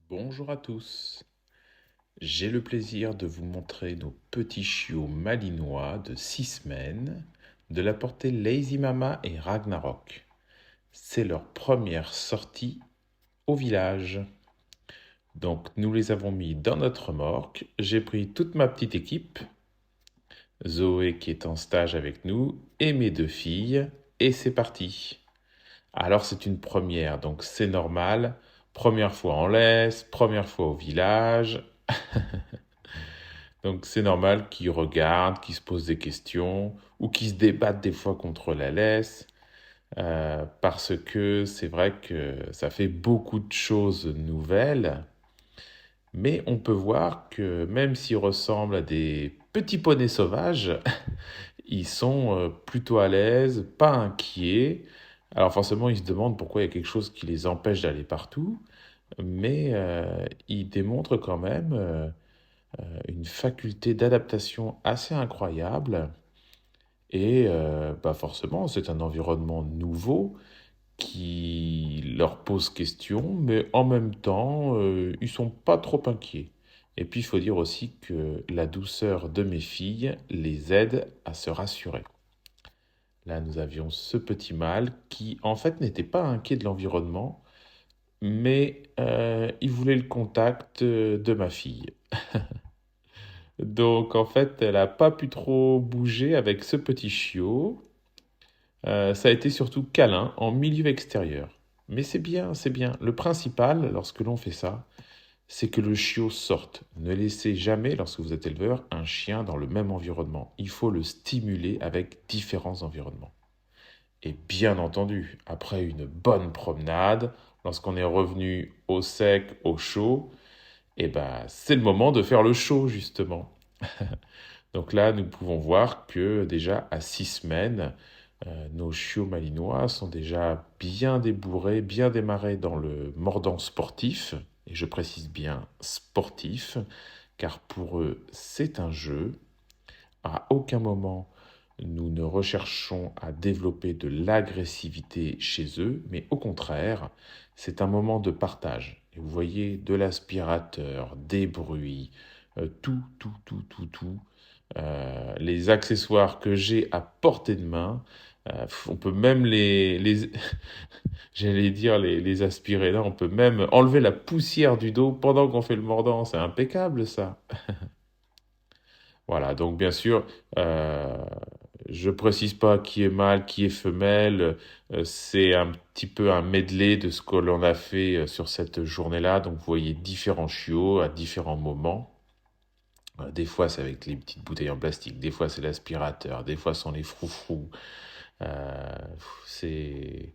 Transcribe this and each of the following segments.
Bonjour à tous. J'ai le plaisir de vous montrer nos petits chiots malinois de 6 semaines de la portée Lazy Mama et Ragnarok. C'est leur première sortie au village. Donc nous les avons mis dans notre remorque. J'ai pris toute ma petite équipe, Zoé qui est en stage avec nous et mes deux filles, et c'est parti. Alors c'est une première, donc c'est normal. Première fois en laisse, première fois au village. Donc c'est normal qu'ils regardent, qu'ils se posent des questions ou qu'ils se débattent des fois contre la laisse parce que c'est vrai que ça fait beaucoup de choses nouvelles, mais on peut voir que même s'ils ressemblent à des petits poneys sauvages, ils sont plutôt à l'aise, pas inquiets. Alors forcément, ils se demandent pourquoi il y a quelque chose qui les empêche d'aller partout, mais ils démontrent quand même une faculté d'adaptation assez incroyable. Et bah forcément, c'est un environnement nouveau qui leur pose question, mais en même temps, ils sont pas trop inquiets. Et puis, il faut dire aussi que la douceur de mes filles les aide à se rassurer. Là, nous avions ce petit mâle qui, en fait, n'était pas inquiet de l'environnement, mais il voulait le contact de ma fille. Donc en fait, elle n'a pas pu trop bouger avec ce petit chiot. Ça a été surtout câlin en milieu extérieur. Mais c'est bien, c'est bien. Le principal, lorsque l'on fait ça, c'est que le chiot sorte. Ne laissez jamais, lorsque vous êtes éleveur, un chien dans le même environnement. Il faut le stimuler avec différents environnements. Et bien entendu, après une bonne promenade, lorsqu'on est revenu au sec, au chaud, eh ben, c'est le moment de faire le chaud, justement. Donc là, nous pouvons voir que déjà à 6 semaines, nos chiots malinois sont déjà bien débourrés, bien démarrés dans le mordant sportif. Et je précise bien sportif, car pour eux, c'est un jeu. À aucun moment, nous ne recherchons à développer de l'agressivité chez eux, mais au contraire, c'est un moment de partage. Et vous voyez de l'aspirateur, des bruits, tout. Les accessoires que j'ai à portée de main, on peut même j'allais dire les aspirer. Là, on peut même enlever la poussière du dos pendant qu'on fait le mordant. C'est impeccable ça. Voilà, donc bien sûr, je précise pas qui est mâle, qui est femelle. C'est un petit peu un medley de ce que l'on a fait sur cette journée-là. Donc vous voyez différents chiots à différents moments. Des fois, c'est avec les petites bouteilles en plastique, des fois, c'est l'aspirateur, des fois, ce sont les froufrous. Euh, c'est...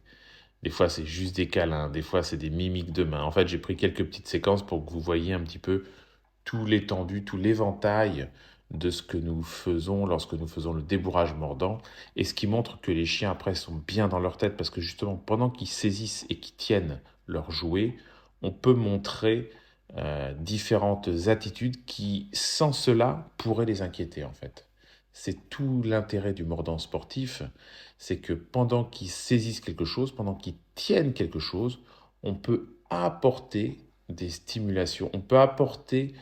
Des fois, c'est juste des câlins, des fois, c'est des mimiques de main. En fait, j'ai pris quelques petites séquences pour que vous voyez un petit peu tout l'étendue, tout l'éventail de ce que nous faisons lorsque nous faisons le débourrage mordant, et ce qui montre que les chiens après sont bien dans leur tête, parce que justement, pendant qu'ils saisissent et qu'ils tiennent leur jouet, on peut montrer différentes attitudes qui, sans cela, pourraient les inquiéter en fait. C'est tout l'intérêt du mordant sportif, c'est que pendant qu'ils saisissent quelque chose, pendant qu'ils tiennent quelque chose, on peut apporter des stimulations, on peut apporter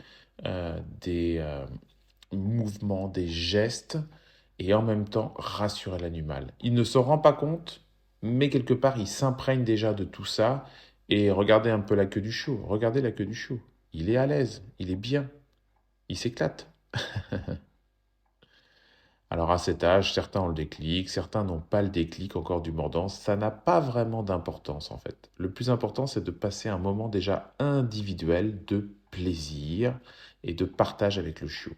des mouvements, des gestes, et en même temps rassurer l'animal. Il ne s'en rend pas compte, mais quelque part il s'imprègne déjà de tout ça, et regardez un peu la queue du chiot, regardez la queue du chiot. Il est à l'aise, il est bien, il s'éclate. Alors à cet âge, certains ont le déclic, certains n'ont pas le déclic encore du mordant. Ça n'a pas vraiment d'importance en fait. Le plus important, c'est de passer un moment déjà individuel de plaisir et de partage avec le chiot.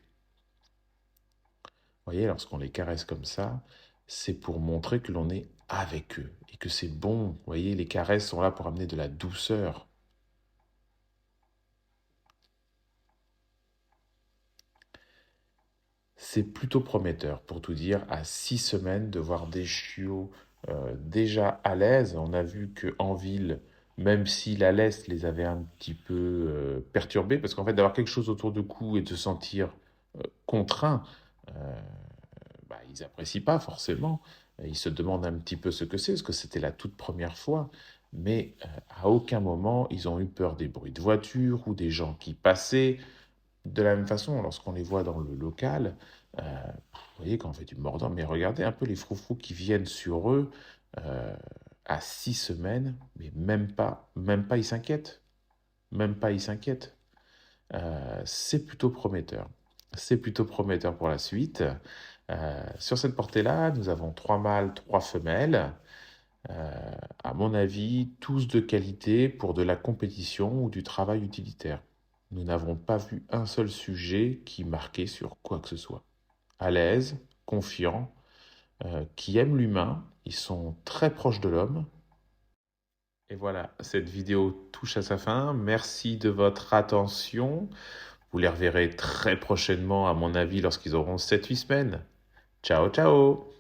Vous voyez, lorsqu'on les caresse comme ça, c'est pour montrer que l'on est avec eux et que c'est bon. Vous voyez, les caresses sont là pour amener de la douceur. C'est plutôt prometteur, pour tout dire, à 6 semaines de voir des chiots déjà à l'aise. On a vu qu'en ville, même si la laisse les avait un petit peu perturbés, parce qu'en fait, d'avoir quelque chose autour du cou et de se sentir contraint, euh, bah, ils apprécient pas forcément. Ils se demandent un petit peu ce que c'est, parce que c'était la toute première fois. mais à aucun moment ils ont eu peur des bruits de voiture ou des gens qui passaient. De la même façon, lorsqu'on les voit dans le local, vous voyez, quand on fait du mordant, mais regardez un peu les froufrous qui viennent sur eux euh, à 6 semaines, mais même pas ils s'inquiètent, même pas ils s'inquiètent. C'est plutôt prometteur. C'est plutôt prometteur pour la suite. Sur cette portée-là, nous avons 3 mâles, 3 femelles. Euh, à mon avis, tous de qualité pour de la compétition ou du travail utilitaire. Nous n'avons pas vu un seul sujet qui marquait sur quoi que ce soit. À l'aise, confiants, qui aiment l'humain, ils sont très proches de l'homme. Et voilà, cette vidéo touche à sa fin. Merci de votre attention. Vous les reverrez très prochainement, à mon avis, lorsqu'ils auront 7 8 semaines. Ciao, ciao!